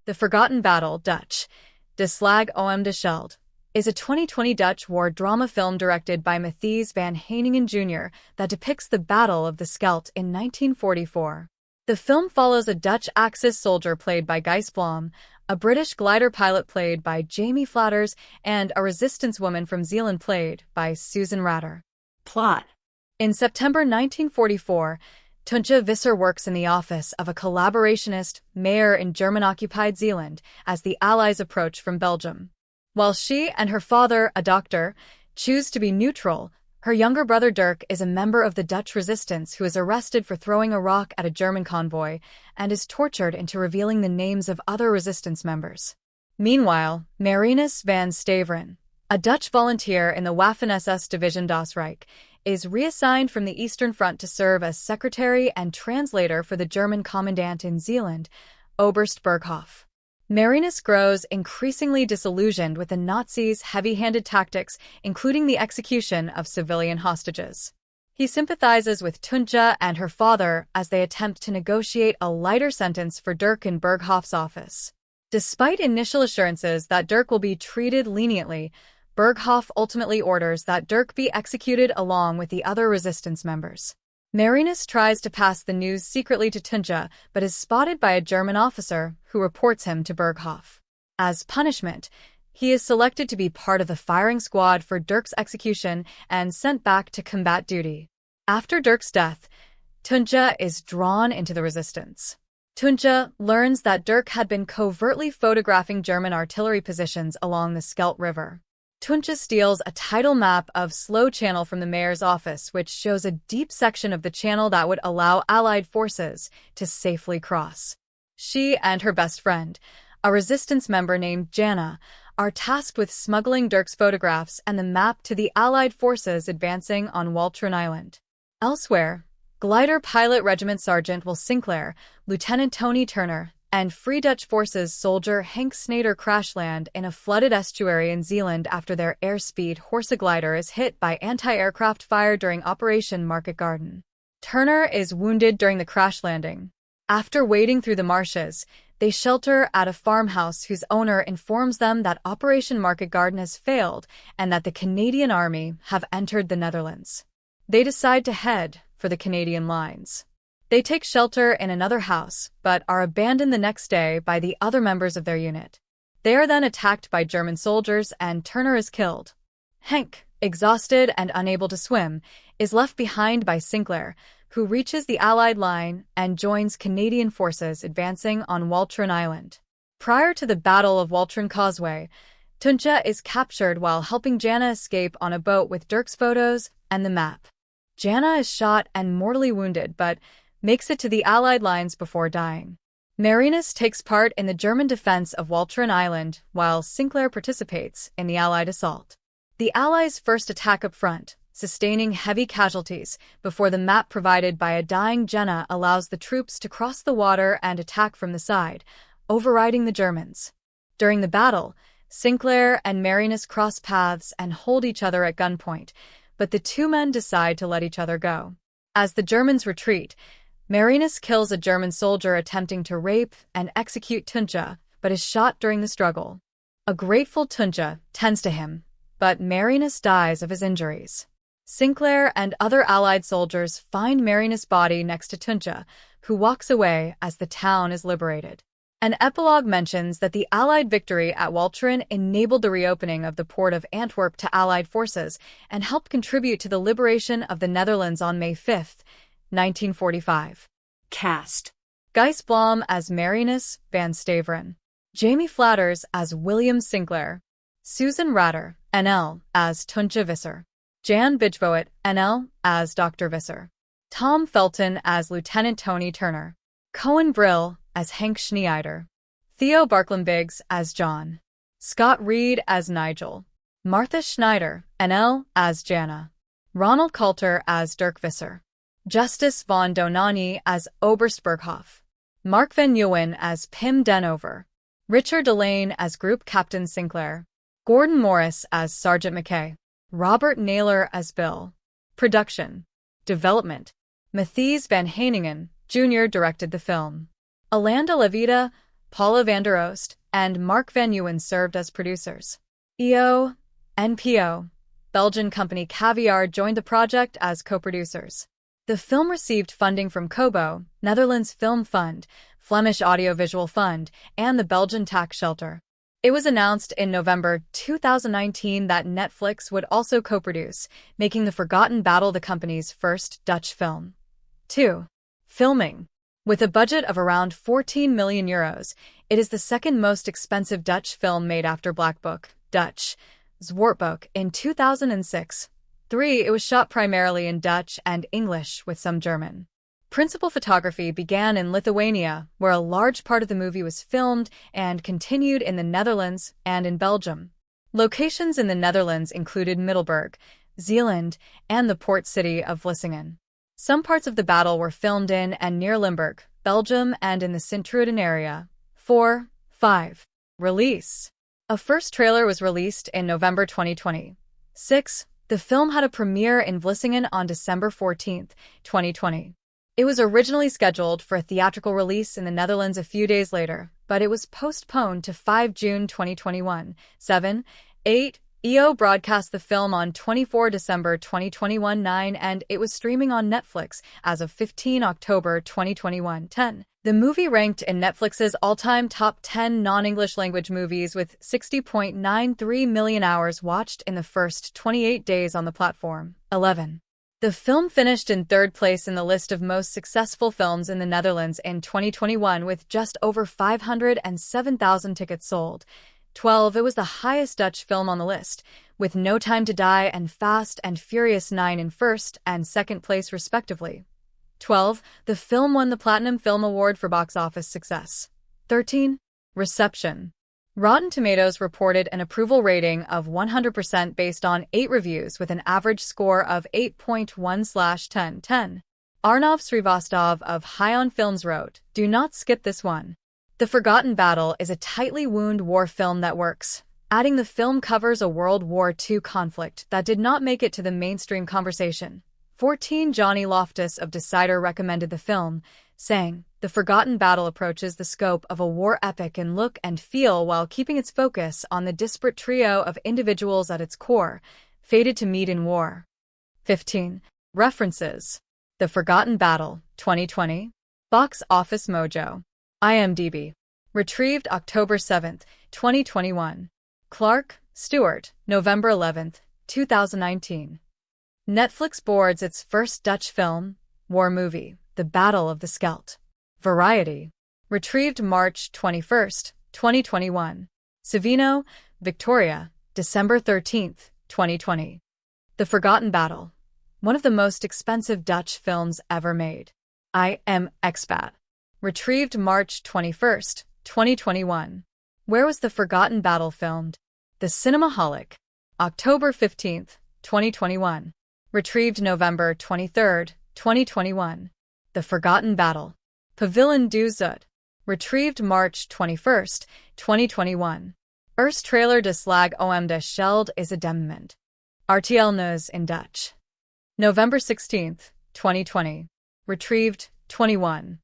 The Forgotten Battle, Dutch, De Slag om de Schelde, is a 2020 Dutch war drama film directed by Matthijs van Heiningen Jr. that depicts the Battle of the Scheldt in 1944. The film follows a Dutch Axis soldier played by Gijs Blom, a British glider pilot played by Jamie Flatters, and a resistance woman from Zeeland played by Susan Ratter. Plot. In September 1944, Tuntje Visser works in the office of a collaborationist mayor in German-occupied Zeeland as the Allies approach from Belgium. While she and her father, a doctor, choose to be neutral, her younger brother Dirk is a member of the Dutch resistance who is arrested for throwing a rock at a German convoy and is tortured into revealing the names of other resistance members. Meanwhile, Marinus van Staveren, a Dutch volunteer in the Waffen-SS Division Das Reich, is reassigned from the Eastern Front to serve as secretary and translator for the German commandant in Zeeland, Oberst Berghoff. Marinus grows increasingly disillusioned with the Nazis' heavy-handed tactics, including the execution of civilian hostages. He sympathizes with Tuntje and her father as they attempt to negotiate a lighter sentence for Dirk in Berghoff's office. Despite initial assurances that Dirk will be treated leniently, Berghoff ultimately orders that Dirk be executed along with the other resistance members. Marinus tries to pass the news secretly to Tuntje, but is spotted by a German officer who reports him to Berghoff. As punishment, he is selected to be part of the firing squad for Dirk's execution and sent back to combat duty. After Dirk's death, Tuntje is drawn into the resistance. Tuntje learns that Dirk had been covertly photographing German artillery positions along the Scheldt River. Tuntje steals a tidal map of Slow Channel from the mayor's office, which shows a deep section of the channel that would allow Allied forces to safely cross. She and her best friend, a resistance member named Jana, are tasked with smuggling Dirk's photographs and the map to the Allied forces advancing on Walcheren Island. Elsewhere, glider pilot Regiment Sergeant Will Sinclair, Lieutenant Tony Turner, and Free Dutch Forces soldier Henk Snader crash land in a flooded estuary in Zeeland after their airspeed Horse glider is hit by anti-aircraft fire during Operation Market Garden. Turner is wounded during the crash landing. After wading through the marshes, they shelter at a farmhouse whose owner informs them that Operation Market Garden has failed and that the Canadian Army have entered the Netherlands. They decide to head for the Canadian lines. They take shelter in another house, but are abandoned the next day by the other members of their unit. They are then attacked by German soldiers and Turner is killed. Henk, exhausted and unable to swim, is left behind by Sinclair, who reaches the Allied line and joins Canadian forces advancing on Walcheren Island. Prior to the Battle of Walcheren Causeway, Tuntje is captured while helping Jana escape on a boat with Dirk's photos and the map. Jana is shot and mortally wounded, but makes it to the Allied lines before dying. Marinus takes part in the German defense of Walcheren Island, while Sinclair participates in the Allied assault. The Allies first attack up front, sustaining heavy casualties, before the map provided by a dying Jana allows the troops to cross the water and attack from the side, overriding the Germans. During the battle, Sinclair and Marinus cross paths and hold each other at gunpoint, but the two men decide to let each other go. As the Germans retreat, Marinus kills a German soldier attempting to rape and execute Tuntje, but is shot during the struggle. A grateful Tuntje tends to him, but Marinus dies of his injuries. Sinclair and other Allied soldiers find Marinus' body next to Tuntje, who walks away as the town is liberated. An epilogue mentions that the Allied victory at Walcheren enabled the reopening of the port of Antwerp to Allied forces and helped contribute to the liberation of the Netherlands on May 5, 1945. Cast. Gijs Blom as Marinus van Staveren. Jamie Flatters as William Sinclair. Susan Ratter, NL, as Tuntje Visser. Jan Bijvoet, NL, as Dr. Visser. Tom Felton as Lieutenant Tony Turner. Cohen Brill as Henk Schneider. Theo Barklenbiggs as John. Scott Reed as Nigel. Martha Schneider, NL, as Jana. Ronald Coulter as Dirk Visser. Justice von Donani as Oberst Berghoff. Mark van Leeuwen as Pim Denover. Richard Delane as Group Captain Sinclair. Gordon Morris as Sergeant McKay. Robert Naylor as Bill. Production. Development. Matthijs van Heiningen, Jr. directed the film. Alanda Levita, Paula van der Oost, and Mark van Uwen served as producers. EO, NPO, Belgian company Caviar joined the project as co-producers. The film received funding from Kobo, Netherlands Film Fund, Flemish Audiovisual Fund, and the Belgian Tax Shelter. It was announced in November 2019 that Netflix would also co-produce, making The Forgotten Battle the company's first Dutch film. 2. Filming. With a budget of around €14 million, it is the second most expensive Dutch film made after Black Book, Dutch, Zwartboek in 2006. 3. It was shot primarily in Dutch and English with some German. Principal photography began in Lithuania, where a large part of the movie was filmed, and continued in the Netherlands and in Belgium. Locations in the Netherlands included Middelburg, Zeeland, and the port city of Vlissingen. Some parts of the battle were filmed in and near Limburg, Belgium, and in the Sint-Truiden area. 4. 5. Release. A first trailer was released in November 2020. 6. The film had a premiere in Vlissingen on December 14, 2020. It was originally scheduled for a theatrical release in the Netherlands a few days later, but it was postponed to 5 June 2021. 7. 8. EO broadcast the film on 24 December 2021. 9. And it was streaming on Netflix as of 15 October 2021. 10. The movie ranked in Netflix's all-time top 10 non-English language movies with 60.93 million hours watched in the first 28 days on the platform. 11. The film finished in third place in the list of most successful films in the Netherlands in 2021 with just over 507,000 tickets sold. 12. It was the highest Dutch film on the list, with No Time to Die and Fast and Furious 9 in first and second place respectively. 12. The film won the Platinum Film Award for box office success. 13. Reception. Rotten Tomatoes reported an approval rating of 100% based on 8 reviews with an average score of 8.1/10. 10. Arnav Srivastava of High on Films wrote, "Do not skip this one. The Forgotten Battle is a tightly wound war film that works." Adding, the film covers a World War II conflict that did not make it to the mainstream conversation. 14. Johnny Loftus of Decider recommended the film, saying, "The Forgotten Battle approaches the scope of a war epic in look and feel while keeping its focus on the disparate trio of individuals at its core, fated to meet in war." 15. References. The Forgotten Battle, 2020. Box Office Mojo. IMDb. Retrieved October 7, 2021. Clark, Stuart, November 11, 2019. Netflix boards its first Dutch film, war movie, The Battle of the Scheldt. Variety. Retrieved March 21, 2021. Savino, Victoria, December 13, 2020. The Forgotten Battle. One of the most expensive Dutch films ever made. I Am Expat. Retrieved March 21, 2021. Where was The Forgotten Battle filmed? The Cinemaholic. October 15, 2021. Retrieved November 23, 2021. The Forgotten Battle. Pavillon du Zuid. Retrieved March 21, 2021. Eerst trailer de Slag om de Schelde is a dement. RTL News in Dutch. November 16, 2020. Retrieved 21.